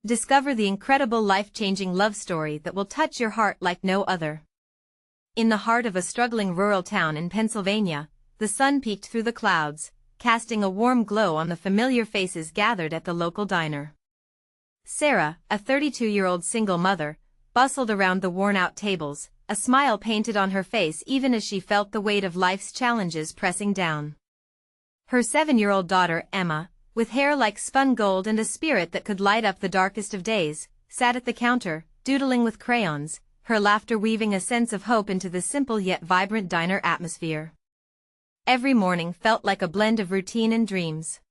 Discover the incredible life-changing love story that will touch your heart like no other. In the heart of a struggling rural town in Pennsylvania, the sun peeked through the clouds, casting a warm glow on the familiar faces gathered at the local diner. Sarah, a 32-year-old single mother, bustled around the worn-out tables, a smile painted on her face even as she felt the weight of life's challenges pressing down. Her 7-year-old daughter, Emma, with hair like spun gold and a spirit that could light up the darkest of days, sat at the counter, doodling with crayons, her laughter weaving a sense of hope into the simple yet vibrant diner atmosphere. Every morning felt like a blend of routine and dreams.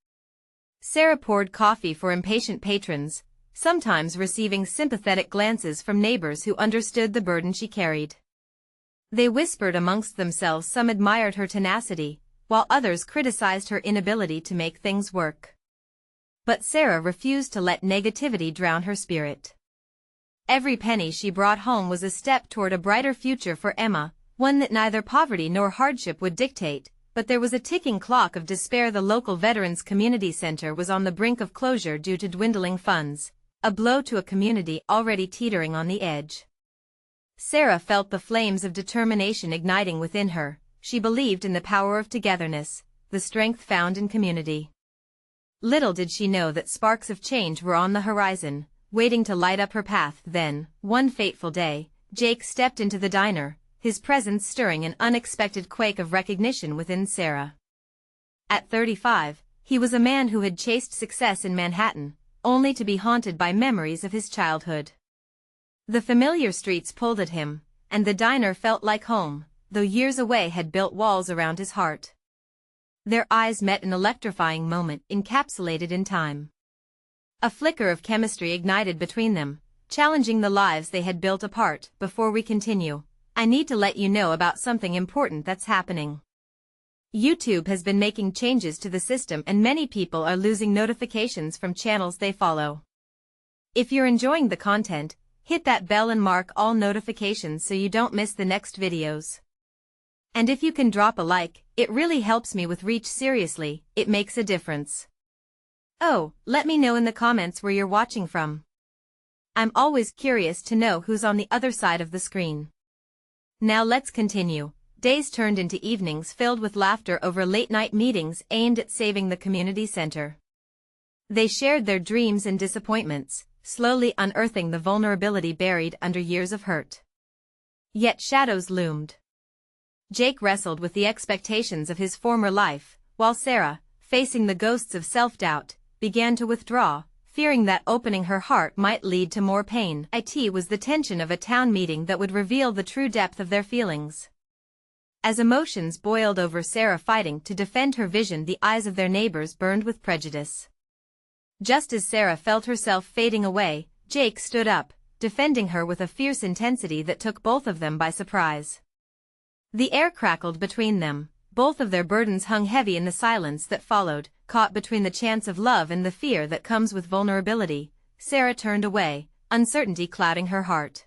Sarah poured coffee for impatient patrons, sometimes receiving sympathetic glances from neighbors who understood the burden she carried. They whispered amongst themselves, some admired her tenacity, while others criticized her inability to make things work. But Sarah refused to let negativity drown her spirit. Every penny she brought home was a step toward a brighter future for Emma, one that neither poverty nor hardship would dictate, but there was a ticking clock of despair. The local Veterans Community Center was on the brink of closure due to dwindling funds, a blow to a community already teetering on the edge. Sarah felt the flames of determination igniting within her. She believed in the power of togetherness, the strength found in community. Little did she know that sparks of change were on the horizon, waiting to light up her path. Then, one fateful day, Jake stepped into the diner, his presence stirring an unexpected quake of recognition within Sarah. At 35, he was a man who had chased success in Manhattan, only to be haunted by memories of his childhood. The familiar streets pulled at him, and the diner felt like home, though years away had built walls around his heart. Their eyes met, an electrifying moment encapsulated in time. A flicker of chemistry ignited between them, challenging the lives they had built apart. Before we continue, I need to let you know about something important that's happening. YouTube has been making changes to the system and many people are losing notifications from channels they follow. If you're enjoying the content, hit that bell and mark all notifications so you don't miss the next videos. And if you can drop a like, it really helps me with reach. Seriously, it makes a difference. Oh, let me know in the comments where you're watching from. I'm always curious to know who's on the other side of the screen. Now let's continue. Days turned into evenings filled with laughter over late-night meetings aimed at saving the community center. They shared their dreams and disappointments, slowly unearthing the vulnerability buried under years of hurt. Yet shadows loomed. Jake wrestled with the expectations of his former life, while Sarah, facing the ghosts of self-doubt, began to withdraw, fearing that opening her heart might lead to more pain. It was the tension of a town meeting that would reveal the true depth of their feelings. As emotions boiled over, Sarah fighting to defend her vision, the eyes of their neighbors burned with prejudice. Just as Sarah felt herself fading away, Jake stood up, defending her with a fierce intensity that took both of them by surprise. The air crackled between them, both of their burdens hung heavy in the silence that followed. Caught between the chance of love and the fear that comes with vulnerability, Sarah turned away, uncertainty clouding her heart.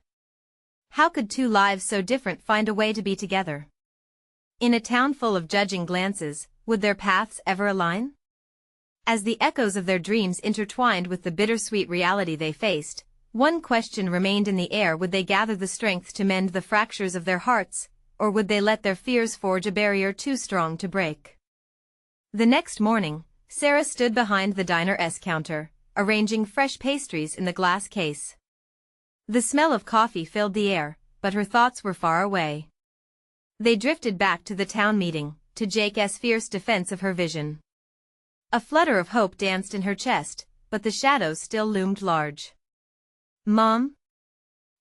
How could two lives so different find a way to be together? In a town full of judging glances, would their paths ever align? As the echoes of their dreams intertwined with the bittersweet reality they faced, one question remained in the air: would they gather the strength to mend the fractures of their hearts, or would they let their fears forge a barrier too strong to break? The next morning, Sarah stood behind the diner's counter, arranging fresh pastries in the glass case. The smell of coffee filled the air, but her thoughts were far away. They drifted back to the town meeting, to Jake's fierce defense of her vision. A flutter of hope danced in her chest, but the shadows still loomed large. "Mom?"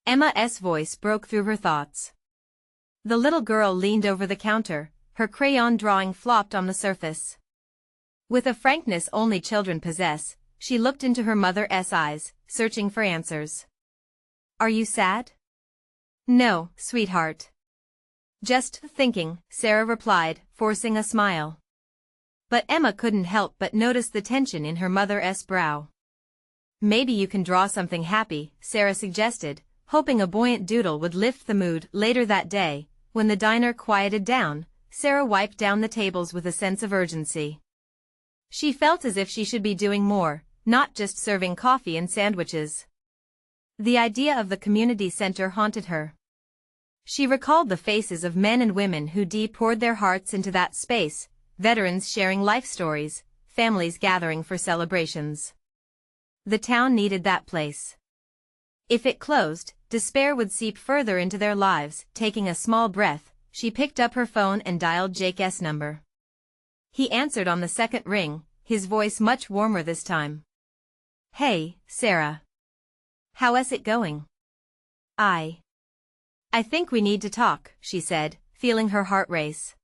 Emma's voice broke through her thoughts. The little girl leaned over the counter, her crayon drawing flopped on the surface. With a frankness only children possess, she looked into her mother's eyes, searching for answers. "Are you sad?" "No, sweetheart. Just thinking," Sarah replied, forcing a smile. But Emma couldn't help but notice the tension in her mother's brow. "Maybe you can draw something happy," Sarah suggested, hoping a buoyant doodle would lift the mood. Later that day, when the diner quieted down, Sarah wiped down the tables with a sense of urgency. She felt as if she should be doing more, not just serving coffee and sandwiches. The idea of the community center haunted her. She recalled the faces of men and women who poured their hearts into that space, veterans sharing life stories, families gathering for celebrations. The town needed that place. If it closed, despair would seep further into their lives. Taking a small breath, she picked up her phone and dialed Jake's number. He answered on the second ring, his voice much warmer this time. "Hey, Sarah. How's it going?" I think we need to talk," she said, feeling her heart race.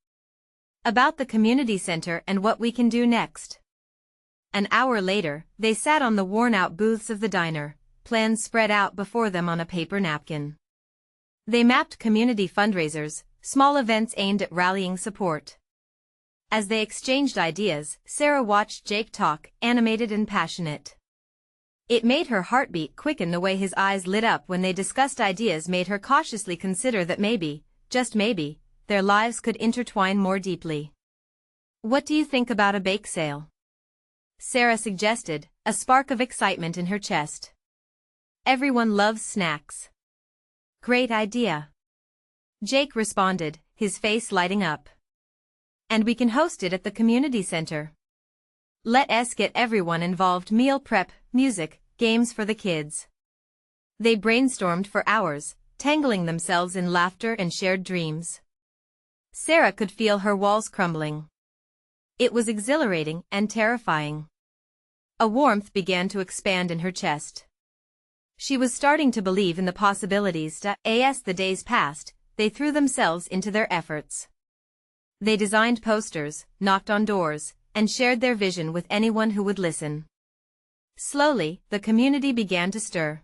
"About the community center and what we can do next." An hour later, they sat on the worn-out booths of the diner, plans spread out before them on a paper napkin. They mapped community fundraisers, small events aimed at rallying support. As they exchanged ideas, Sarah watched Jake talk, animated and passionate. It made her heartbeat quicken. The way his eyes lit up when they discussed ideas made her cautiously consider that maybe, just maybe, their lives could intertwine more deeply. "What do you think about a bake sale?" Sarah suggested, a spark of excitement in her chest. "Everyone loves snacks." "Great idea." Jake responded, his face lighting up. "And we can host it at the community center. Let's get everyone involved: meal prep, music, games for the kids." They brainstormed for hours, tangling themselves in laughter and shared dreams. Sarah could feel her walls crumbling. It was exhilarating and terrifying. A warmth began to expand in her chest. She was starting to believe in the possibilities. As the days passed, they threw themselves into their efforts. They designed posters, knocked on doors, and shared their vision with anyone who would listen. Slowly, the community began to stir.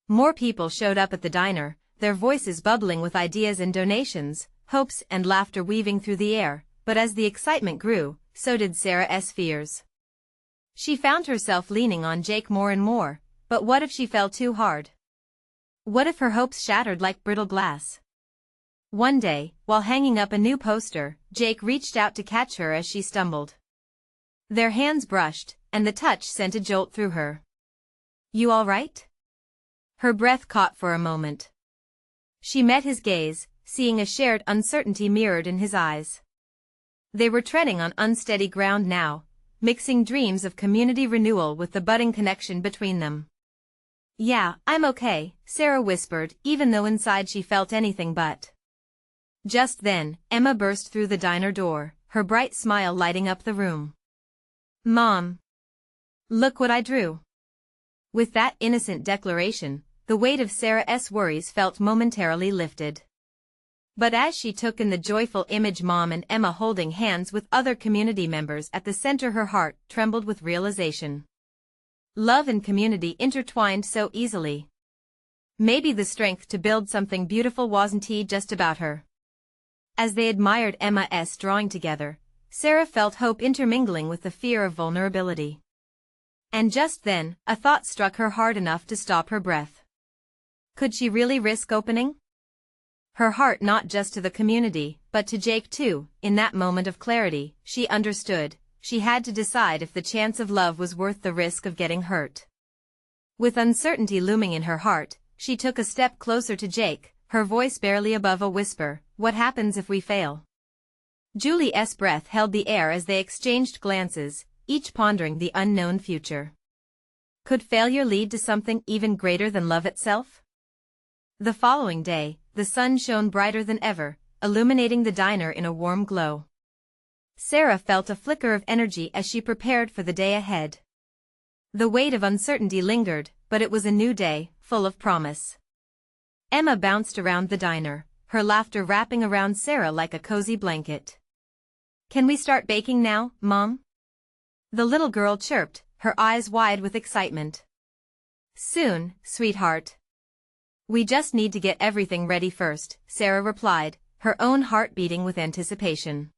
More people showed up at the diner, their voices bubbling with ideas and donations, hopes and laughter weaving through the air, but as the excitement grew, so did Sarah's fears. She found herself leaning on Jake more and more, but what if she fell too hard? What if her hopes shattered like brittle glass? One day, while hanging up a new poster, Jake reached out to catch her as she stumbled. Their hands brushed, and the touch sent a jolt through her. "You all right?" Her breath caught for a moment. She met his gaze, seeing a shared uncertainty mirrored in his eyes. They were treading on unsteady ground now, mixing dreams of community renewal with the budding connection between them. "Yeah, I'm okay," Sarah whispered, even though inside she felt anything but. Just then, Emma burst through the diner door, her bright smile lighting up the room. "Mom! Look what I drew." With that innocent declaration, the weight of Sarah's worries felt momentarily lifted. But as she took in the joyful image, Mom and Emma holding hands with other community members at the center, her heart trembled with realization. Love and community intertwined so easily. Maybe the strength to build something beautiful wasn't just about her. As they admired Emma's drawing together, Sarah felt hope intermingling with the fear of vulnerability. And just then, a thought struck her hard enough to stop her breath. Could she really risk opening her heart not just to the community, but to Jake too? In that moment of clarity, she understood. She had to decide if the chance of love was worth the risk of getting hurt. With uncertainty looming in her heart, she took a step closer to Jake, her voice barely above a whisper. "What happens if we fail?" Julie's breath held the air as they exchanged glances, each pondering the unknown future. Could failure lead to something even greater than love itself? The following day, the sun shone brighter than ever, illuminating the diner in a warm glow. Sarah felt a flicker of energy as she prepared for the day ahead. The weight of uncertainty lingered, but it was a new day, full of promise. Emma bounced around the diner, her laughter wrapping around Sarah like a cozy blanket. "Can we start baking now, Mom?" The little girl chirped, her eyes wide with excitement. "Soon, sweetheart. We just need to get everything ready first," Sarah replied, her own heart beating with anticipation.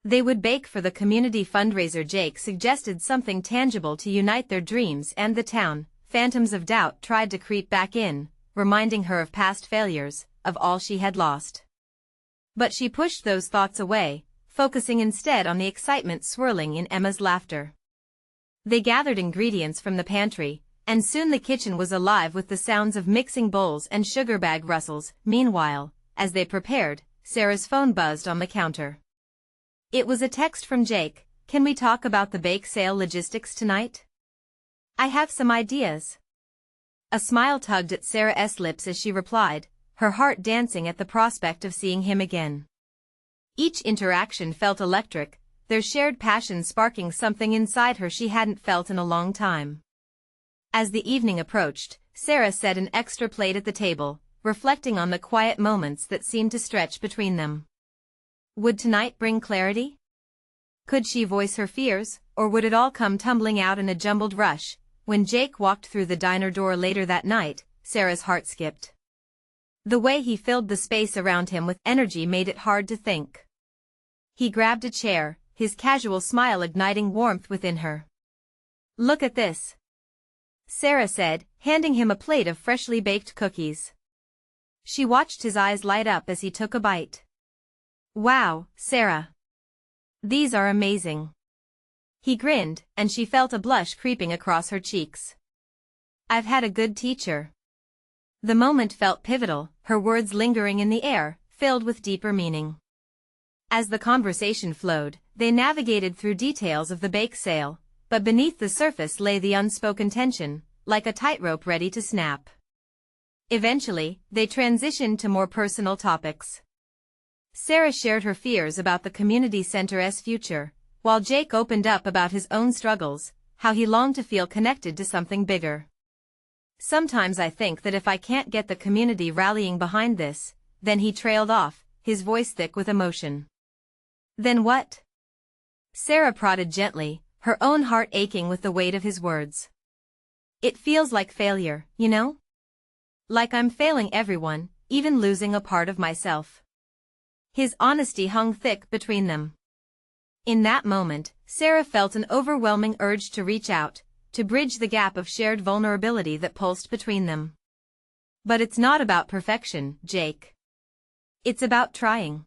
They would bake for the community fundraiser. Jake suggested something tangible to unite their dreams and the town. Phantoms of doubt tried to creep back in, reminding her of past failures, of all she had lost. But she pushed those thoughts away, focusing instead on the excitement swirling in Emma's laughter. They gathered ingredients from the pantry, and soon the kitchen was alive with the sounds of mixing bowls and sugar bag rustles. Meanwhile, as they prepared, Sarah's phone buzzed on the counter. It was a text from Jake. "Can we talk about the bake sale logistics tonight? I have some ideas." A smile tugged at Sarah's lips as she replied, her heart dancing at the prospect of seeing him again. Each interaction felt electric, their shared passion sparking something inside her she hadn't felt in a long time. As the evening approached, Sarah set an extra plate at the table, reflecting on the quiet moments that seemed to stretch between them. Would tonight bring clarity? Could she voice her fears, or would it all come tumbling out in a jumbled rush? When Jake walked through the diner door later that night, Sarah's heart skipped. The way he filled the space around him with energy made it hard to think. He grabbed a chair, his casual smile igniting warmth within her. "Look at this," Sarah said, handing him a plate of freshly baked cookies. She watched his eyes light up as he took a bite. "Wow, Sarah. These are amazing." He grinned, and she felt a blush creeping across her cheeks. "I've had a good teacher." The moment felt pivotal, her words lingering in the air, filled with deeper meaning. As the conversation flowed, they navigated through details of the bake sale, but beneath the surface lay the unspoken tension, like a tightrope ready to snap. Eventually, they transitioned to more personal topics. Sarah shared her fears about the community center's future, while Jake opened up about his own struggles, how he longed to feel connected to something bigger. "Sometimes I think that if I can't get the community rallying behind this," then he trailed off, his voice thick with emotion. "Then what?" Sarah prodded gently, her own heart aching with the weight of his words. "It feels like failure, you know? Like I'm failing everyone, even losing a part of myself." His honesty hung thick between them. In that moment, Sarah felt an overwhelming urge to reach out, to bridge the gap of shared vulnerability that pulsed between them. "But it's not about perfection, Jake. It's about trying.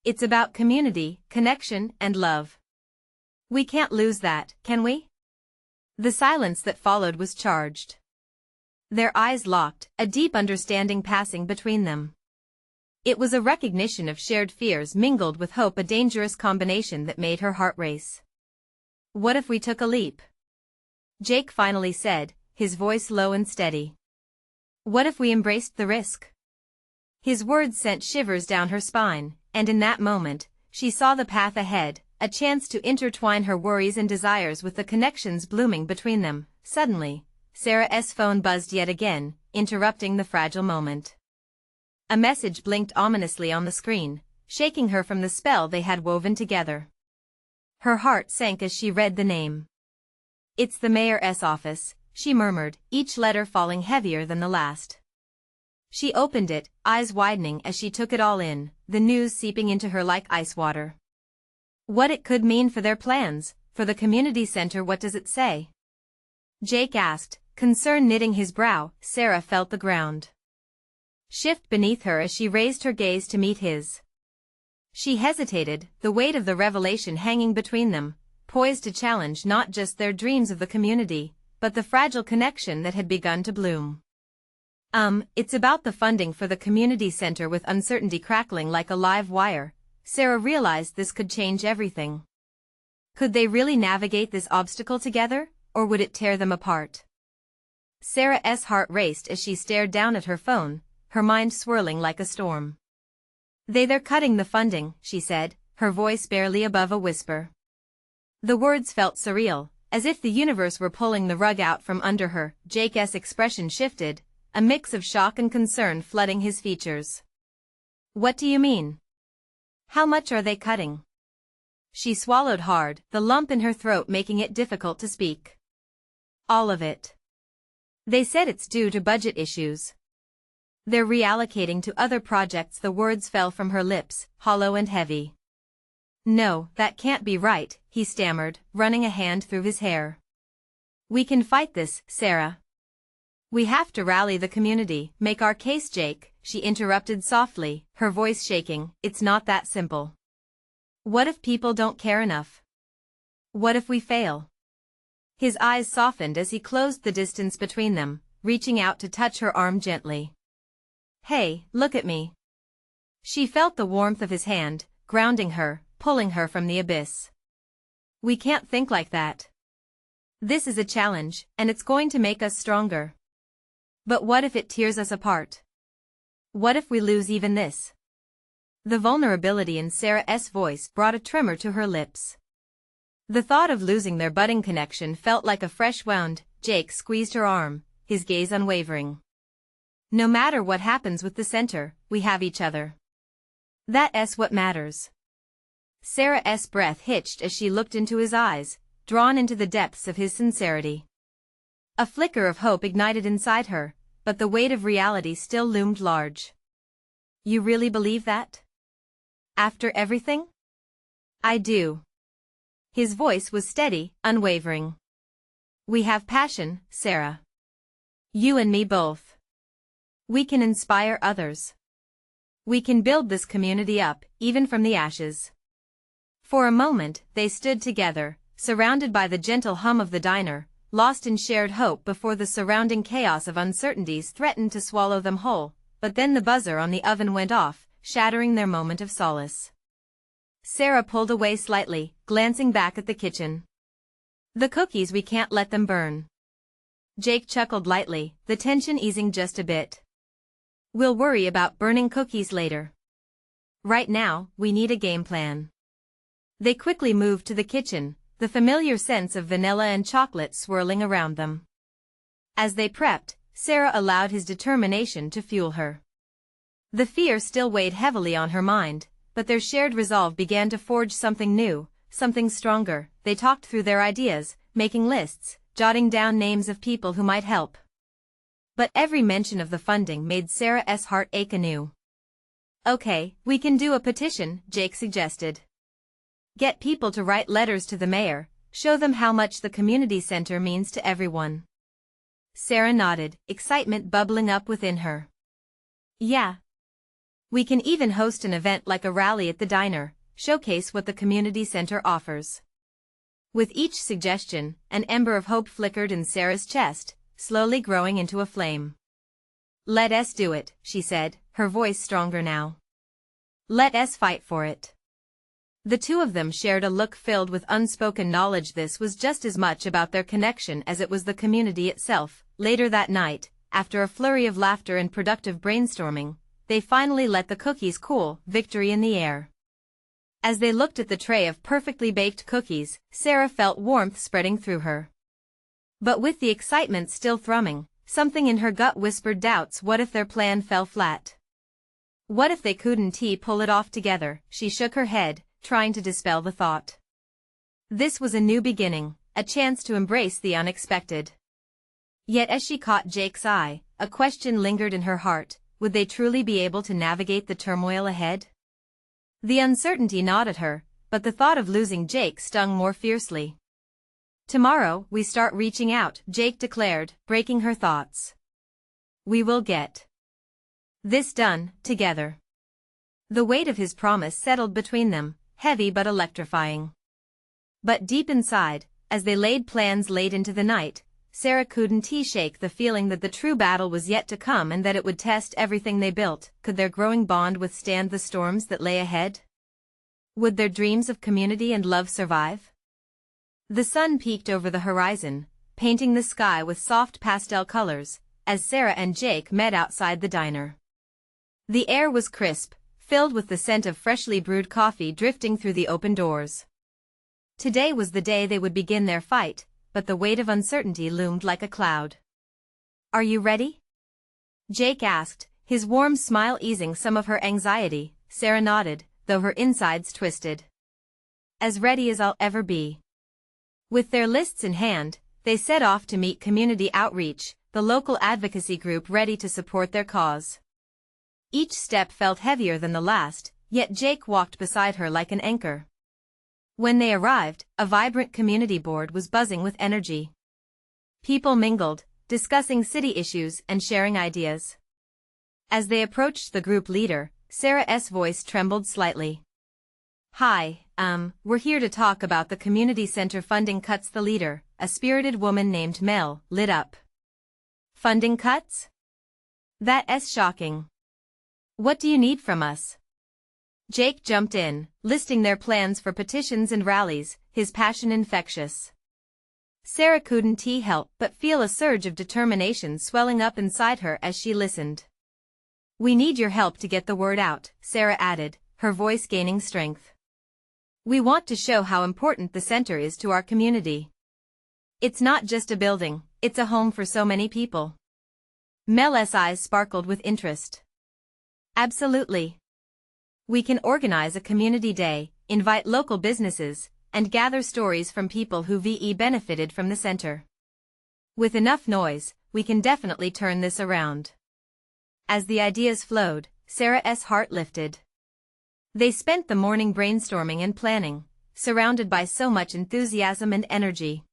It's about community, connection, and love. We can't lose that, can we?" The silence that followed was charged. Their eyes locked, a deep understanding passing between them. It was a recognition of shared fears mingled with hope, a dangerous combination that made her heart race. "What if we took a leap?" Jake finally said, his voice low and steady. "What if we embraced the risk?" His words sent shivers down her spine, and in that moment, she saw the path ahead, a chance to intertwine her worries and desires with the connections blooming between them. Suddenly, Sarah's phone buzzed yet again, interrupting the fragile moment. A message blinked ominously on the screen, shaking her from the spell they had woven together. Her heart sank as she read the name. "It's the mayor's office," she murmured, each letter falling heavier than the last. She opened it, eyes widening as she took it all in, the news seeping into her like ice water. What it could mean for their plans, for the community center. "What does it say?" Jake asked, concern knitting his brow. Sarah felt the ground shift beneath her as she raised her gaze to meet his. She hesitated, the weight of the revelation hanging between them, poised to challenge not just their dreams of the community, but the fragile connection that had begun to bloom. It's about the funding for the community center." With uncertainty crackling like a live wire, Sarah realized this could change everything. Could they really navigate this obstacle together, or would it tear them apart? Sarah's heart raced as she stared down at her phone, her mind swirling like a storm. "They're cutting the funding," she said, her voice barely above a whisper. The words felt surreal, as if the universe were pulling the rug out from under her. Jake's expression shifted, a mix of shock and concern flooding his features. "What do you mean? How much are they cutting?" She swallowed hard, the lump in her throat making it difficult to speak. "All of it. They said it's due to budget issues. They're reallocating to other projects." The words fell from her lips, hollow and heavy. "No, that can't be right," he stammered, running a hand through his hair. "We can fight this, Sarah. We have to rally the community, make our case." "Jake," she interrupted softly, her voice shaking, "it's not that simple. What if people don't care enough? What if we fail? His eyes softened as he closed the distance between them, reaching out to touch her arm gently. "Hey, look at me." She felt the warmth of his hand, grounding her, pulling her from the abyss. "We can't think like that. This is a challenge, and it's going to make us stronger. But what if it tears us apart? What if we lose even this?" The vulnerability in Sarah's voice brought a tremor to her lips. The thought of losing their budding connection felt like a fresh wound. Jake squeezed her arm, his gaze unwavering. "No matter what happens with the center, we have each other. That's what matters." Sarah's breath hitched as she looked into his eyes, drawn into the depths of his sincerity. A flicker of hope ignited inside her, but the weight of reality still loomed large. "You really believe that? After everything?" "I do." His voice was steady, unwavering. "We have passion, Sarah. You and me both. We can inspire others. We can build this community up, even from the ashes." For a moment, they stood together, surrounded by the gentle hum of the diner, lost in shared hope before the surrounding chaos of uncertainties threatened to swallow them whole. But then the buzzer on the oven went off, shattering their moment of solace. Sarah pulled away slightly, glancing back at the kitchen. "The cookies, we can't let them burn." Jake chuckled lightly, the tension easing just a bit. "We'll worry about burning cookies later. Right now, we need a game plan." They quickly moved to the kitchen, the familiar scents of vanilla and chocolate swirling around them. As they prepped, Sarah allowed his determination to fuel her. The fear still weighed heavily on her mind, but their shared resolve began to forge something new, something stronger. They talked through their ideas, making lists, jotting down names of people who might help. But every mention of the funding made Sarah's heart ache anew. "Okay, we can do a petition," Jake suggested. "Get people to write letters to the mayor, show them how much the community center means to everyone." Sarah nodded, excitement bubbling up within her. "Yeah. We can even host an event like a rally at the diner, showcase what the community center offers." With each suggestion, an ember of hope flickered in Sarah's chest, slowly growing into a flame. "Let us do it," she said, her voice stronger now. "Let us fight for it." The two of them shared a look filled with unspoken knowledge. This was just as much about their connection as it was the community itself. Later that night, after a flurry of laughter and productive brainstorming, they finally let the cookies cool, victory in the air. As they looked at the tray of perfectly baked cookies, Sarah felt warmth spreading through her. But with the excitement still thrumming, something in her gut whispered doubts. What if their plan fell flat? What if they couldn't pull it off together? She shook her head, trying to dispel the thought. This was a new beginning, a chance to embrace the unexpected. Yet as she caught Jake's eye, a question lingered in her heart. Would they truly be able to navigate the turmoil ahead? The uncertainty gnawed at her, but the thought of losing Jake stung more fiercely. "Tomorrow, we start reaching out," Jake declared, breaking her thoughts. "We will get this done, together." The weight of his promise settled between them, heavy but electrifying. But deep inside, as they laid plans late into the night, Sarah couldn't shake the feeling that the true battle was yet to come and that it would test everything they built. Could their growing bond withstand the storms that lay ahead? Would their dreams of community and love survive? The sun peeked over the horizon, painting the sky with soft pastel colors, as Sarah and Jake met outside the diner. The air was crisp, filled with the scent of freshly brewed coffee drifting through the open doors. Today was the day they would begin their fight, but the weight of uncertainty loomed like a cloud. "Are you ready?" Jake asked, his warm smile easing some of her anxiety. Sarah nodded, though her insides twisted. "As ready as I'll ever be." With their lists in hand, they set off to meet Community Outreach, the local advocacy group ready to support their cause. Each step felt heavier than the last, yet Jake walked beside her like an anchor. When they arrived, a vibrant community board was buzzing with energy. People mingled, discussing city issues and sharing ideas. As they approached the group leader, Sarah's voice trembled slightly. "Hi, we're here to talk about the community center funding cuts." The leader, a spirited woman named Mel, lit up. Funding cuts? That's shocking. What do you need from us? Jake jumped in, listing their plans for petitions and rallies, his passion infectious. Sarah couldn't help but feel a surge of determination swelling up inside her as she listened. We need your help to get the word out, Sarah added, her voice gaining strength. We want to show how important the center is to our community. It's not just a building, it's a home for so many people. Mel's eyes sparkled with interest. Absolutely. We can organize a community day, invite local businesses, and gather stories from people who benefited from the center. With enough noise, we can definitely turn this around. As the ideas flowed, Sarah's heart lifted. They spent the morning brainstorming and planning, surrounded by so much enthusiasm and energy.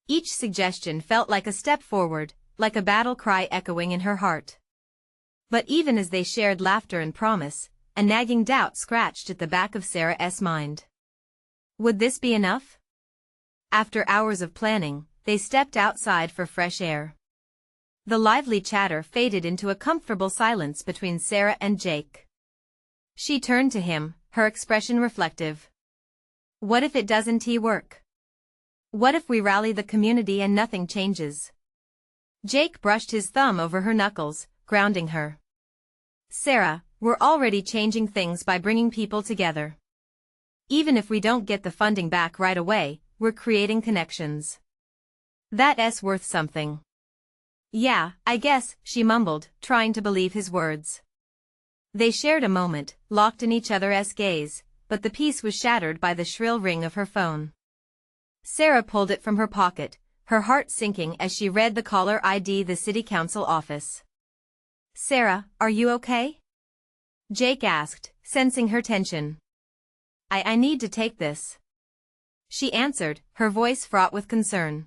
Each suggestion felt like a step forward, like a battle cry echoing in her heart. But even as they shared laughter and promise, a nagging doubt scratched at the back of Sarah's mind. Would this be enough? After hours of planning, they stepped outside for fresh air. The lively chatter faded into a comfortable silence between Sarah and Jake. She turned to him, her expression reflective. What if it doesn't work? What if we rally the community and nothing changes? Jake brushed his thumb over her knuckles, grounding her. Sarah, we're already changing things by bringing people together. Even if we don't get the funding back right away, we're creating connections. That's worth something. Yeah, I guess, she mumbled, trying to believe his words. They shared a moment, locked in each other's gaze, but the peace was shattered by the shrill ring of her phone. Sarah pulled it from her pocket, her heart sinking as she read the caller ID, the city council office. Sarah, are you okay? Jake asked, sensing her tension. I need to take this. She answered, her voice fraught with concern.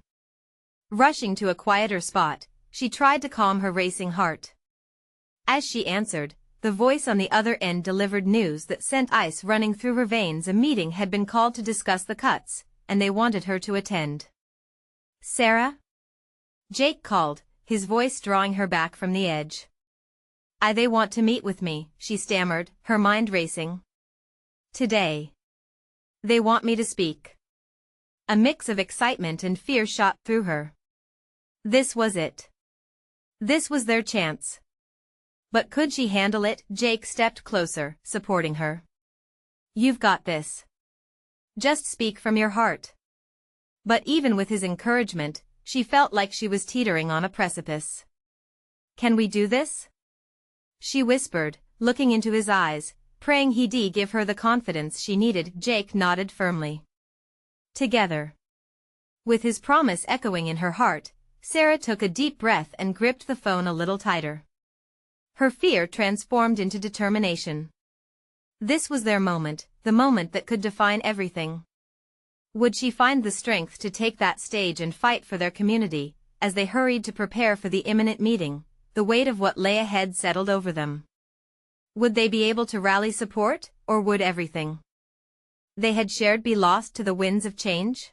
Rushing to a quieter spot, she tried to calm her racing heart. As she answered, the voice on the other end delivered news that sent ice running through her veins. A meeting had been called to discuss the cuts, and they wanted her to attend. Sarah? Jake called, his voice drawing her back from the edge. They want to meet with me, she stammered, her mind racing. Today. They want me to speak. A mix of excitement and fear shot through her. This was it. This was their chance. But could she handle it? Jake stepped closer, supporting her. You've got this. Just speak from your heart. But even with his encouragement, she felt like she was teetering on a precipice. Can we do this? She whispered, looking into his eyes, praying he'd give her the confidence she needed. Jake nodded firmly. Together. With his promise echoing in her heart, Sarah took a deep breath and gripped the phone a little tighter. Her fear transformed into determination. This was their moment, the moment that could define everything. Would she find the strength to take that stage and fight for their community? As they hurried to prepare for the imminent meeting, the weight of what lay ahead settled over them. Would they be able to rally support, or would everything they had shared be lost to the winds of change?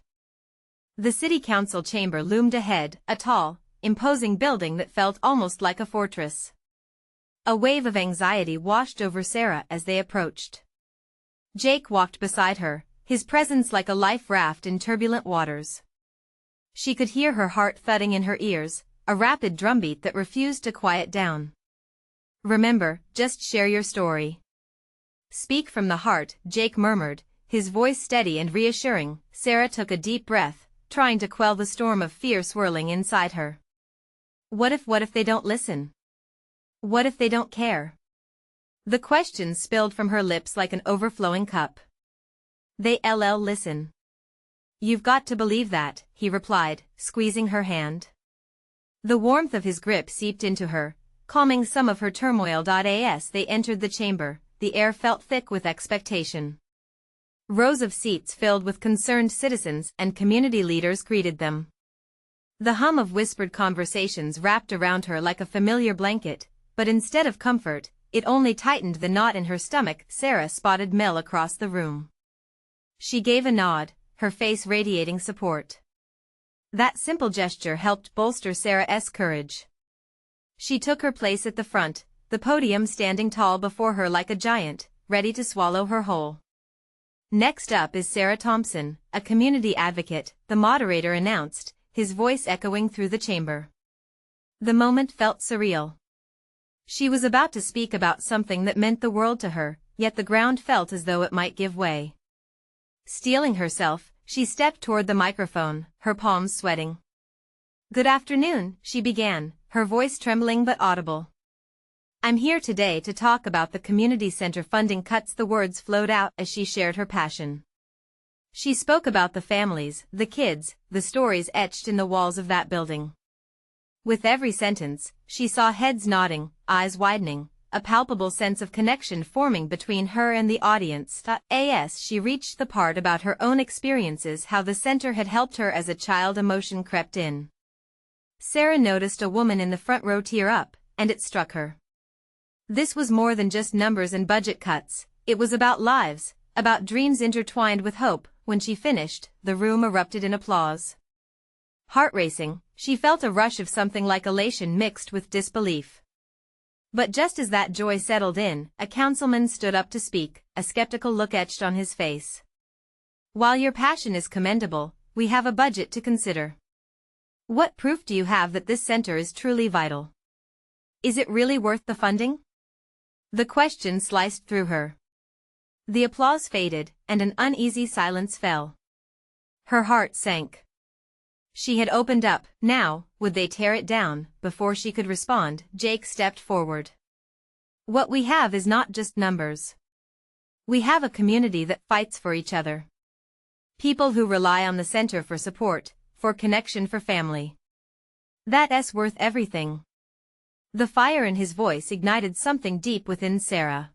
The city council chamber loomed ahead, a tall, imposing building that felt almost like a fortress. A wave of anxiety washed over Sarah as they approached. Jake walked beside her, his presence like a life raft in turbulent waters. She could hear her heart thudding in her ears, a rapid drumbeat that refused to quiet down. Remember, just share your story. Speak from the heart, Jake murmured, his voice steady and reassuring. Sarah took a deep breath, trying to quell the storm of fear swirling inside her. What if they don't listen? What if they don't care? The questions spilled from her lips like an overflowing cup. They'll listen. You've got to believe that, he replied, squeezing her hand. The warmth of his grip seeped into her, calming some of her turmoil. As they entered the chamber, the air felt thick with expectation. Rows of seats filled with concerned citizens and community leaders greeted them. The hum of whispered conversations wrapped around her like a familiar blanket, but instead of comfort, it only tightened the knot in her stomach. Sarah spotted Mel across the room. She gave a nod, her face radiating support. That simple gesture helped bolster Sarah's courage. She took her place at the front, the podium standing tall before her like a giant, ready to swallow her whole. Next up is Sarah Thompson, a community advocate, the moderator announced, his voice echoing through the chamber. The moment felt surreal. She was about to speak about something that meant the world to her, yet the ground felt as though it might give way. Steeling herself, she stepped toward the microphone, her palms sweating. "Good afternoon," she began, her voice trembling but audible. "I'm here today to talk about the community center funding cuts." The words flowed out as she shared her passion. She spoke about the families, the kids, the stories etched in the walls of that building. With every sentence, she saw heads nodding, eyes widening, a palpable sense of connection forming between her and the audience. As she reached the part about her own experiences, how the center had helped her as a child, emotion crept in. Sarah noticed a woman in the front row tear up, and it struck her. This was more than just numbers and budget cuts, it was about lives, about dreams intertwined with hope. When she finished, the room erupted in applause. Heart racing, she felt a rush of something like elation mixed with disbelief. But just as that joy settled in, a councilman stood up to speak, a skeptical look etched on his face. "While your passion is commendable, we have a budget to consider. What proof do you have that this center is truly vital? Is it really worth the funding?" The question sliced through her. The applause faded, and an uneasy silence fell. Her heart sank. She had opened up. Now, would they tear it down? Before she could respond, Jake stepped forward. "What we have is not just numbers. We have a community that fights for each other. People who rely on the center for support, for connection, for family. That's worth everything." The fire in his voice ignited something deep within Sarah.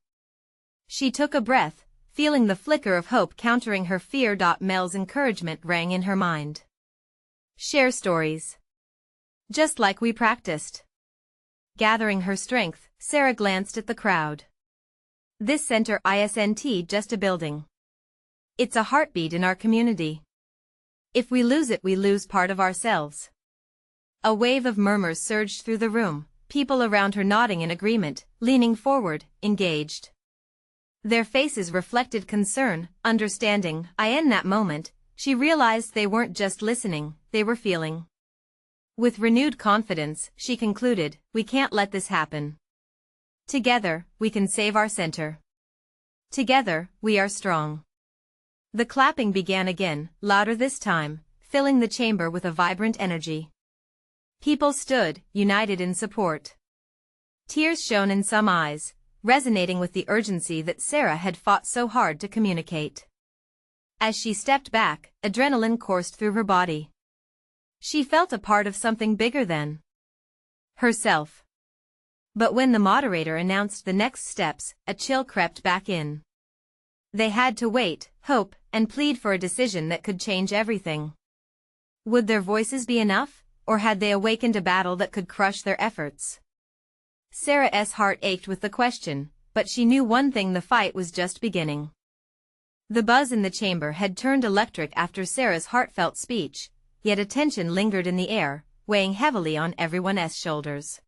She took a breath, feeling the flicker of hope countering her fear. Mel's encouragement rang in her mind. "Share stories. Just like we practiced." Gathering her strength, Sarah glanced at the crowd. "This center isn't just a building. It's a heartbeat in our community. If we lose it, we lose part of ourselves." A wave of murmurs surged through the room, people around her nodding in agreement, leaning forward, engaged. Their faces reflected concern, understanding. In that moment, she realized they weren't just listening, they were feeling. With renewed confidence, she concluded, "We can't let this happen. Together, we can save our center. Together, we are strong." The clapping began again, louder this time, filling the chamber with a vibrant energy. People stood, united in support. Tears shone in some eyes, resonating with the urgency that Sarah had fought so hard to communicate. As she stepped back, adrenaline coursed through her body. She felt a part of something bigger than herself. But when the moderator announced the next steps, a chill crept back in. They had to wait, hope, and plead for a decision that could change everything. Would their voices be enough, or had they awakened a battle that could crush their efforts? Sarah's heart ached with the question, but she knew one thing: the fight was just beginning. The buzz in the chamber had turned electric after Sarah's heartfelt speech, yet a tension lingered in the air, weighing heavily on everyone's shoulders.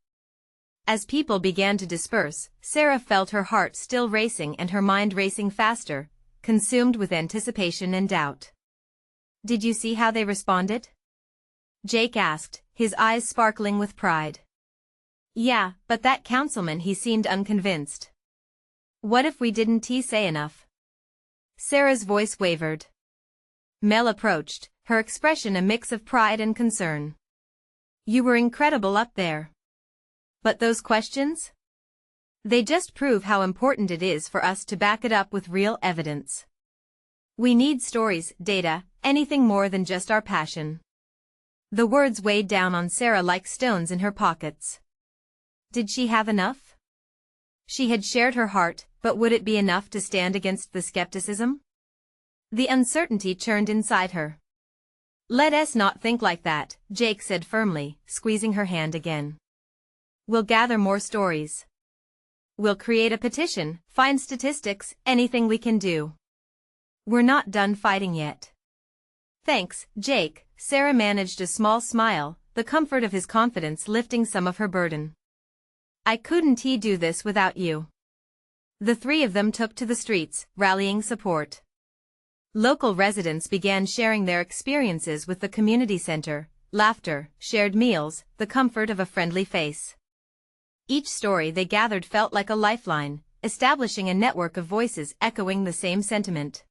As people began to disperse, Sarah felt her heart still racing and her mind racing faster, consumed with anticipation and doubt. "Did you see how they responded?" Jake asked, his eyes sparkling with pride. "Yeah, but that councilman, he seemed unconvinced." "What if we didn't say enough?" Sarah's voice wavered. Mel approached, her expression a mix of pride and concern. "You were incredible up there. But those questions? They just prove how important it is for us to back it up with real evidence. We need stories, data, anything more than just our passion." The words weighed down on Sarah like stones in her pockets. Did she have enough? She had shared her heart, but would it be enough to stand against the skepticism? The uncertainty churned inside her. "Let us not think like that," Jake said firmly, squeezing her hand again. "We'll gather more stories. We'll create a petition, find statistics, anything we can do. We're not done fighting yet." "Thanks, Jake," Sarah managed a small smile, the comfort of his confidence lifting some of her burden. I couldn't do this without you. The three of them took to the streets, rallying support. Local residents began sharing their experiences with the community center, laughter, shared meals, the comfort of a friendly face. Each story they gathered felt like a lifeline, establishing a network of voices echoing the same sentiment.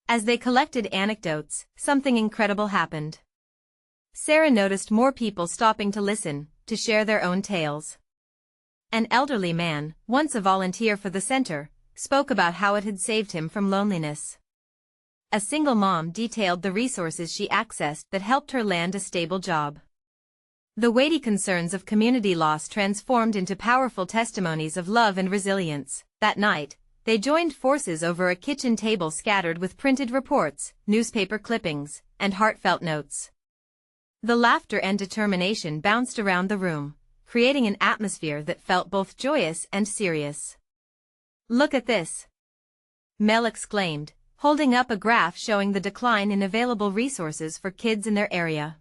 As they collected anecdotes, something incredible happened. Sarah noticed more people stopping to listen, to share their own tales. An elderly man, once a volunteer for the center, spoke about how it had saved him from loneliness. A single mom detailed the resources she accessed that helped her land a stable job. The weighty concerns of community loss transformed into powerful testimonies of love and resilience. That night, they joined forces over a kitchen table scattered with printed reports, newspaper clippings, and heartfelt notes. The laughter and determination bounced around the room, creating an atmosphere that felt both joyous and serious. Look at this! Mel exclaimed, holding up a graph showing the decline in available resources for kids in their area.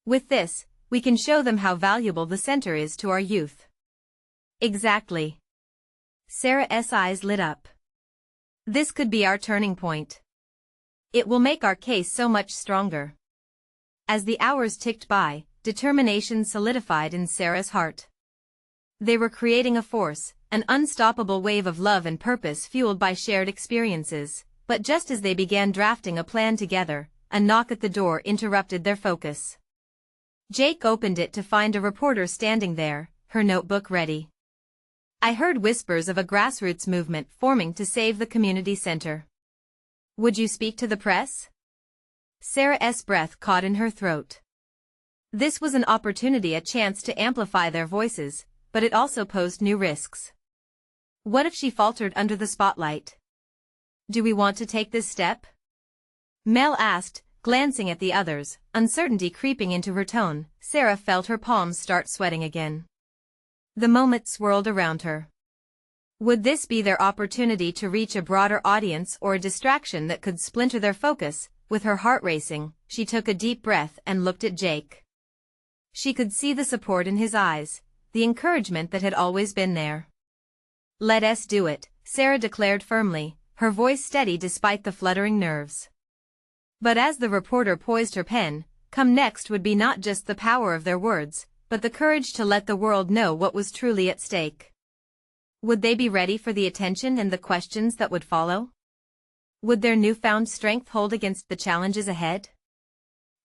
With this, we can show them how valuable the center is to our youth. Exactly. Sarah's eyes lit up. This could be our turning point. It will make our case so much stronger. As the hours ticked by, determination solidified in Sarah's heart. They were creating a force, an unstoppable wave of love and purpose fueled by shared experiences. But just as they began drafting a plan together, a knock at the door interrupted their focus. Jake opened it to find a reporter standing there, her notebook ready. I heard whispers of a grassroots movement forming to save the community center. Would you speak to the press? Sarah's breath caught in her throat. This was an opportunity, a chance to amplify their voices, but it also posed new risks. What if she faltered under the spotlight? Do we want to take this step? Mel asked, glancing at the others, uncertainty creeping into her tone. Sarah felt her palms start sweating again. The moment swirled around her. Would this be their opportunity to reach a broader audience or a distraction that could splinter their focus? With her heart racing, she took a deep breath and looked at Jake. She could see the support in his eyes, the encouragement that had always been there. Let us do it, Sarah declared firmly, her voice steady despite the fluttering nerves. But as the reporter poised her pen, come next would be not just the power of their words, but the courage to let the world know what was truly at stake. Would they be ready for the attention and the questions that would follow? Would their newfound strength hold against the challenges ahead?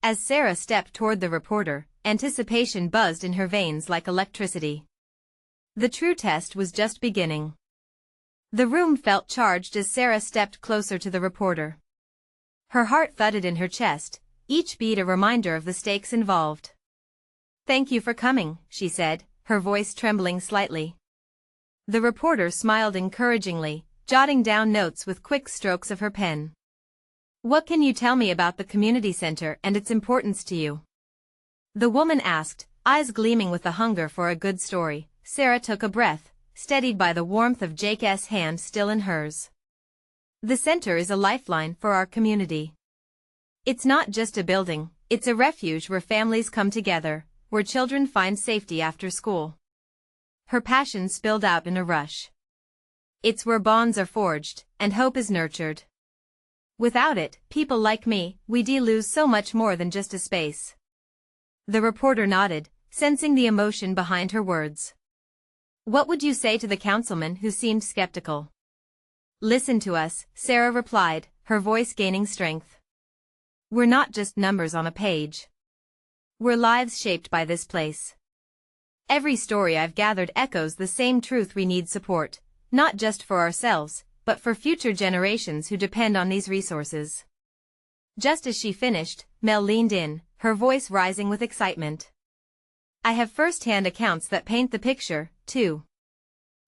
As Sarah stepped toward the reporter, anticipation buzzed in her veins like electricity. The true test was just beginning. The room felt charged as Sarah stepped closer to the reporter. Her heart thudded in her chest, each beat a reminder of the stakes involved. Thank you for coming, she said, her voice trembling slightly. The reporter smiled encouragingly, jotting down notes with quick strokes of her pen. What can you tell me about the community center and its importance to you? The woman asked, eyes gleaming with the hunger for a good story. Sarah took a breath, steadied by the warmth of Jake's hand still in hers. The center is a lifeline for our community. It's not just a building, it's a refuge where families come together, where children find safety after school. Her passion spilled out in a rush. It's where bonds are forged, and hope is nurtured. Without it, people like me, we'd lose so much more than just a space. The reporter nodded, sensing the emotion behind her words. What would you say to the councilman who seemed skeptical? Listen to us, Sarah replied, her voice gaining strength. We're not just numbers on a page. We're lives shaped by this place. Every story I've gathered echoes the same truth: we need support, not just for ourselves, but for future generations who depend on these resources. Just as she finished, Mel leaned in, her voice rising with excitement. I have first-hand accounts that paint the picture, too.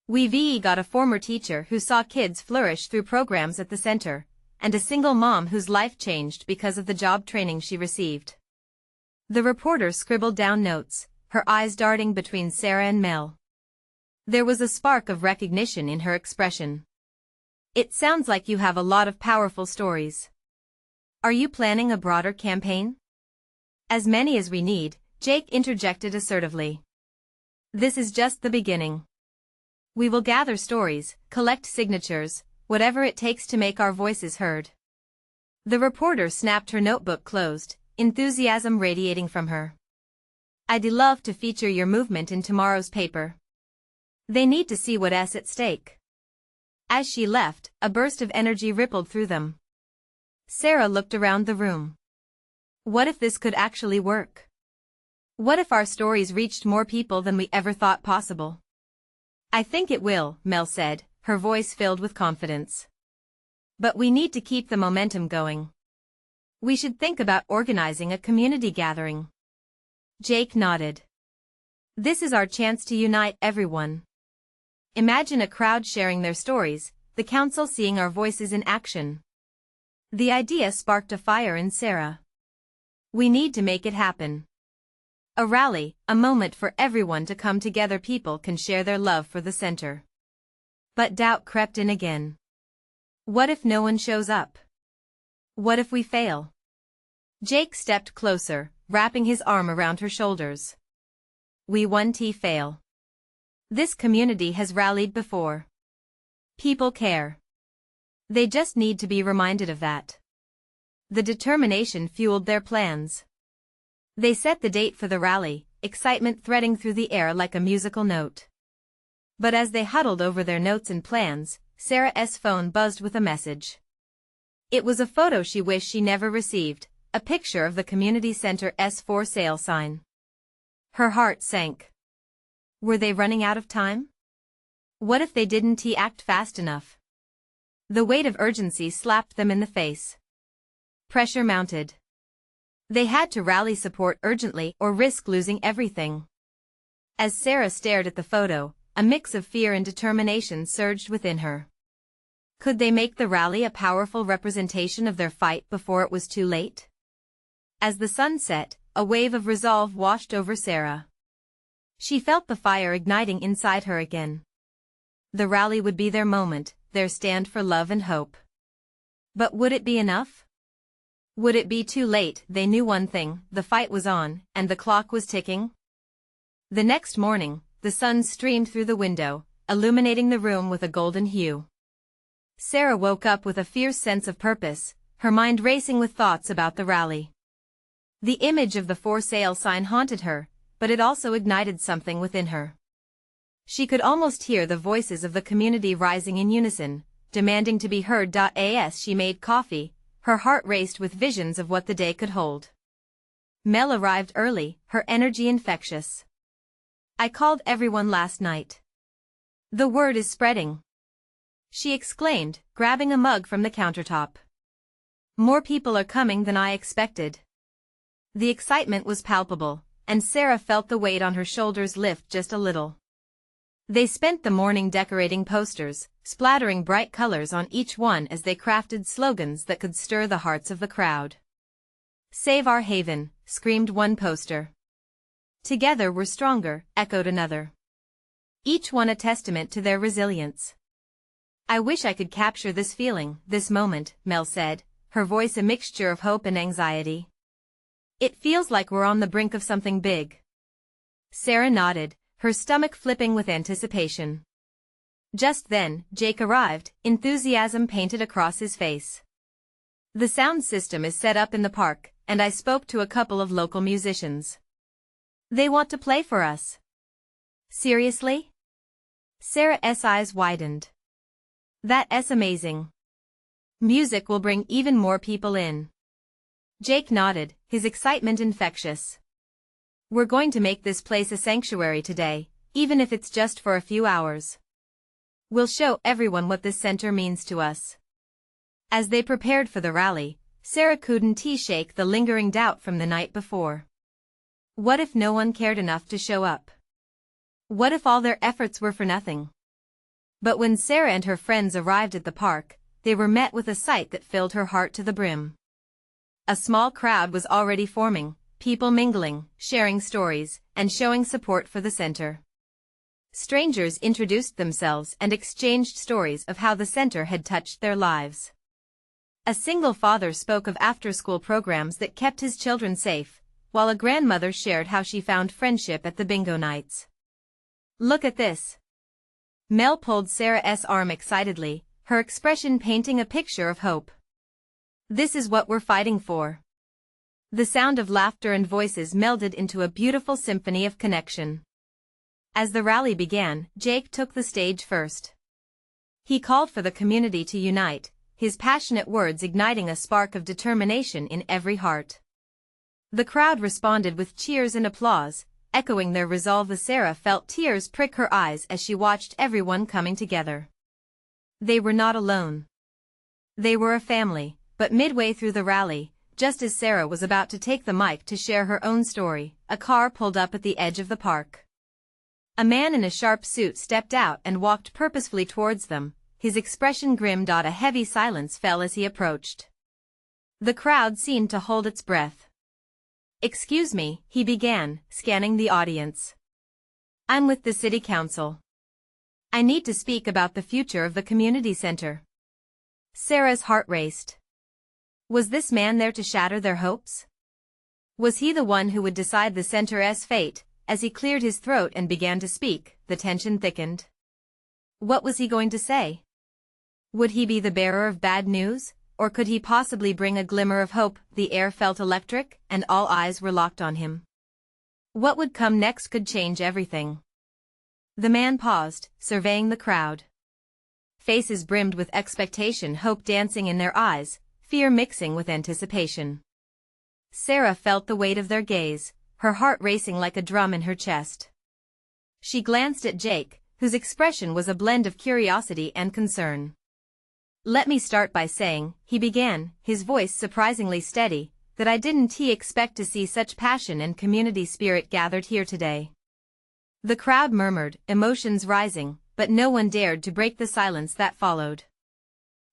We've got a former teacher who saw kids flourish through programs at the center, and a single mom whose life changed because of the job training she received. The reporter scribbled down notes, her eyes darting between Sarah and Mel. There was a spark of recognition in her expression. It sounds like you have a lot of powerful stories. Are you planning a broader campaign? As many as we need, Jake interjected assertively. This is just the beginning. We will gather stories, collect signatures, whatever it takes to make our voices heard. The reporter snapped her notebook closed, enthusiasm radiating from her. I'd love to feature your movement in tomorrow's paper. They need to see what's at stake. As she left, a burst of energy rippled through them. Sarah looked around the room. What if this could actually work? What if our stories reached more people than we ever thought possible? I think it will, Mel said, her voice filled with confidence. But we need to keep the momentum going. We should think about organizing a community gathering. Jake nodded. This is our chance to unite everyone. Imagine a crowd sharing their stories, the council seeing our voices in action. The idea sparked a fire in Sarah. We need to make it happen. A rally, a moment for everyone to come together. People can share their love for the center. But doubt crept in again. What if no one shows up? What if we fail? Jake stepped closer, wrapping his arm around her shoulders. We won't fail. This community has rallied before. People care. They just need to be reminded of that. The determination fueled their plans. They set the date for the rally, excitement threading through the air like a musical note. But as they huddled over their notes and plans, Sarah's phone buzzed with a message. It was a photo she wished she never received, a picture of the community center's for sale sign. Her heart sank. Were they running out of time? What if they didn't act fast enough? The weight of urgency slapped them in the face. Pressure mounted. They had to rally support urgently or risk losing everything. As Sarah stared at the photo, a mix of fear and determination surged within her. Could they make the rally a powerful representation of their fight before it was too late? As the sun set, a wave of resolve washed over Sarah. She felt the fire igniting inside her again. The rally would be their moment, their stand for love and hope. But would it be enough? Would it be too late? They knew one thing, the fight was on, and the clock was ticking. The next morning, the sun streamed through the window, illuminating the room with a golden hue. Sarah woke up with a fierce sense of purpose, her mind racing with thoughts about the rally. The image of the for sale sign haunted her, but it also ignited something within her. She could almost hear the voices of the community rising in unison, demanding to be heard. As she made coffee, her heart raced with visions of what the day could hold. Mel arrived early, her energy infectious. I called everyone last night. The word is spreading, she exclaimed, grabbing a mug from the countertop. More people are coming than I expected. The excitement was palpable, and Sarah felt the weight on her shoulders lift just a little. They spent the morning decorating posters, splattering bright colors on each one as they crafted slogans that could stir the hearts of the crowd. Save our haven, screamed one poster. Together we're stronger, echoed another. Each one a testament to their resilience. I wish I could capture this feeling, this moment, Mel said, her voice a mixture of hope and anxiety. It feels like we're on the brink of something big. Sarah nodded, her stomach flipping with anticipation. Just then, Jake arrived, enthusiasm painted across his face. The sound system is set up in the park, and I spoke to a couple of local musicians. They want to play for us. Seriously? Sarah's eyes widened. That's amazing. Music will bring even more people in. Jake nodded, his excitement infectious. We're going to make this place a sanctuary today, even if it's just for a few hours. We'll show everyone what this center means to us. As they prepared for the rally, Sarah couldn't shake the lingering doubt from the night before. What if no one cared enough to show up? What if all their efforts were for nothing? But when Sarah and her friends arrived at the park, they were met with a sight that filled her heart to the brim. A small crowd was already forming, people mingling, sharing stories, and showing support for the center. Strangers introduced themselves and exchanged stories of how the center had touched their lives. A single father spoke of after-school programs that kept his children safe, while a grandmother shared how she found friendship at the bingo nights. "Look at this." Mel pulled Sarah's arm excitedly, her expression painting a picture of hope. "This is what we're fighting for." The sound of laughter and voices melded into a beautiful symphony of connection. As the rally began, Jake took the stage first. He called for the community to unite, his passionate words igniting a spark of determination in every heart. The crowd responded with cheers and applause, echoing their resolve. Sarah felt tears prick her eyes as she watched everyone coming together. They were not alone. They were a family, but midway through the rally, just as Sarah was about to take the mic to share her own story, a car pulled up at the edge of the park. A man in a sharp suit stepped out and walked purposefully towards them, his expression grim. A heavy silence fell as he approached. The crowd seemed to hold its breath. "Excuse me," he began, scanning the audience. "I'm with the city council. I need to speak about the future of the community center." Sarah's heart raced. Was this man there to shatter their hopes? Was he the one who would decide the center's fate? As he cleared his throat and began to speak, the tension thickened. What was he going to say? Would he be the bearer of bad news, or could he possibly bring a glimmer of hope? The air felt electric, and all eyes were locked on him. What would come next could change everything. The man paused, surveying the crowd. Faces brimmed with expectation, hope dancing in their eyes, fear mixing with anticipation. Sarah felt the weight of their gaze, her heart racing like a drum in her chest. She glanced at Jake, whose expression was a blend of curiosity and concern. "Let me start by saying," he began, his voice surprisingly steady, "that I didn't expect to see such passion and community spirit gathered here today." The crowd murmured, emotions rising, but no one dared to break the silence that followed.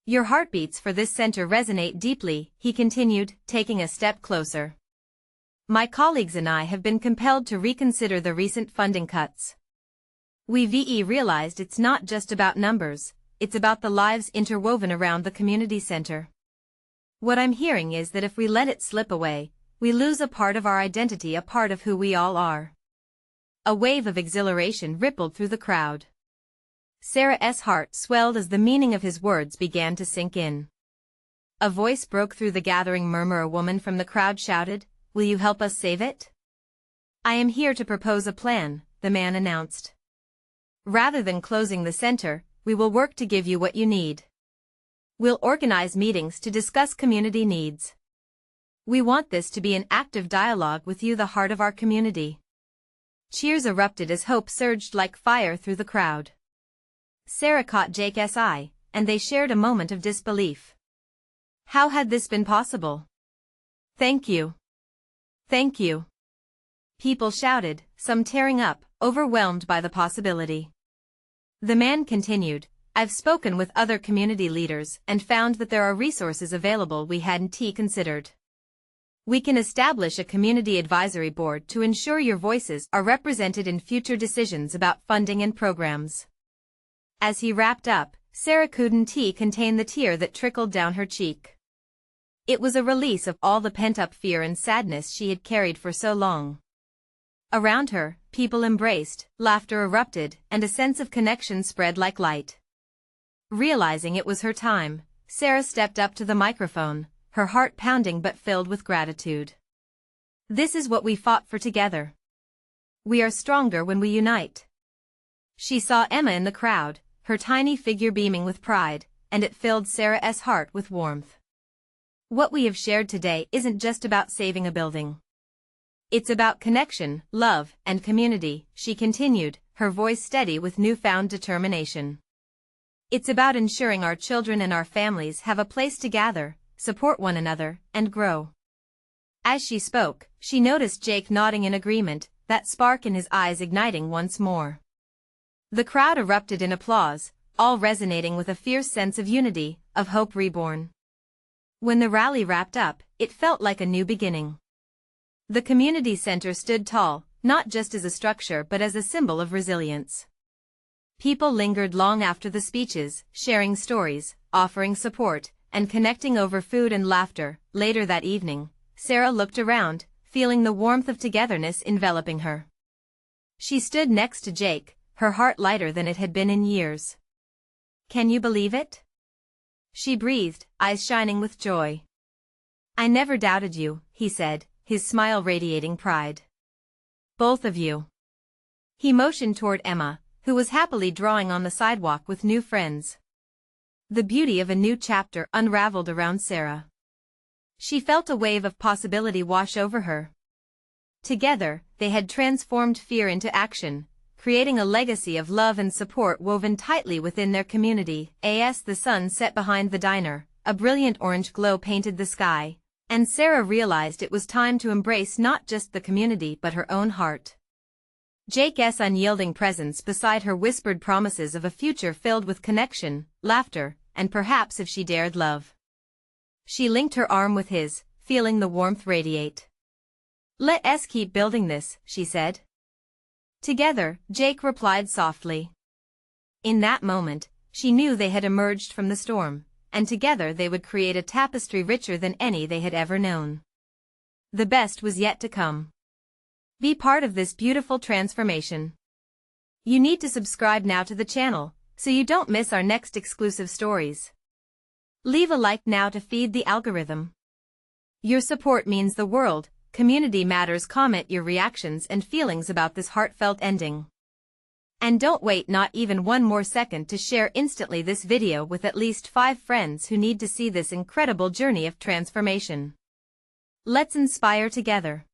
"Your heartbeats for this center resonate deeply," he continued, taking a step closer. "My colleagues and I have been compelled to reconsider the recent funding cuts. We've realized it's not just about numbers, it's about the lives interwoven around the community center. What I'm hearing is that if we let it slip away, we lose a part of our identity, a part of who we all are." A wave of exhilaration rippled through the crowd. Sarah's heart swelled as the meaning of his words began to sink in. A voice broke through the gathering murmur. A woman from the crowd shouted, "Will you help us save it?" "I am here to propose a plan," the man announced. "Rather than closing the center, we will work to give you what you need. We'll organize meetings to discuss community needs. We want this to be an active dialogue with you, the heart of our community." Cheers erupted as hope surged like fire through the crowd. Sarah caught Jake's eye, and they shared a moment of disbelief. How had this been possible? "Thank you. Thank you." People shouted, some tearing up, overwhelmed by the possibility. The man continued, "I've spoken with other community leaders and found that there are resources available we hadn't considered. We can establish a community advisory board to ensure your voices are represented in future decisions about funding and programs." As he wrapped up, Sarah couldn't contain the tear that trickled down her cheek. It was a release of all the pent-up fear and sadness she had carried for so long. Around her, people embraced, laughter erupted, and a sense of connection spread like light. Realizing it was her time, Sarah stepped up to the microphone, her heart pounding but filled with gratitude. "This is what we fought for together. We are stronger when we unite." She saw Emma in the crowd, her tiny figure beaming with pride, and it filled Sarah's heart with warmth. What we have shared today isn't just about saving a building. It's about connection, love, and community, she continued, her voice steady with newfound determination. It's about ensuring our children and our families have a place to gather, support one another, and grow. As she spoke, she noticed Jake nodding in agreement, that spark in his eyes igniting once more. The crowd erupted in applause, all resonating with a fierce sense of unity, of hope reborn. When the rally wrapped up, it felt like a new beginning. The community center stood tall, not just as a structure but as a symbol of resilience. People lingered long after the speeches, sharing stories, offering support, and connecting over food and laughter. Later that evening, Sarah looked around, feeling the warmth of togetherness enveloping her. She stood next to Jake, her heart lighter than it had been in years. "Can you believe it?" she breathed, eyes shining with joy. "I never doubted you," he said, his smile radiating pride. "Both of you." He motioned toward Emma, who was happily drawing on the sidewalk with new friends. The beauty of a new chapter unraveled around Sarah. She felt a wave of possibility wash over her. Together, they had transformed fear into action, creating a legacy of love and support woven tightly within their community. As the sun set behind the diner, a brilliant orange glow painted the sky, and Sarah realized it was time to embrace not just the community but her own heart. Jake's unyielding presence beside her whispered promises of a future filled with connection, laughter, and perhaps, if she dared, love. She linked her arm with his, feeling the warmth radiate. "Let's keep building this," she said. "Together," Jake replied softly. In that moment, she knew they had emerged from the storm, and together they would create a tapestry richer than any they had ever known. The best was yet to come. Be part of this beautiful transformation. You need to subscribe now to the channel, so you don't miss our next exclusive stories. Leave a like now to feed the algorithm. Your support means the world. Community matters. Comment your reactions and feelings about this heartfelt ending. And don't wait not even one more second to share instantly this video with at least 5 friends who need to see this incredible journey of transformation. Let's inspire together.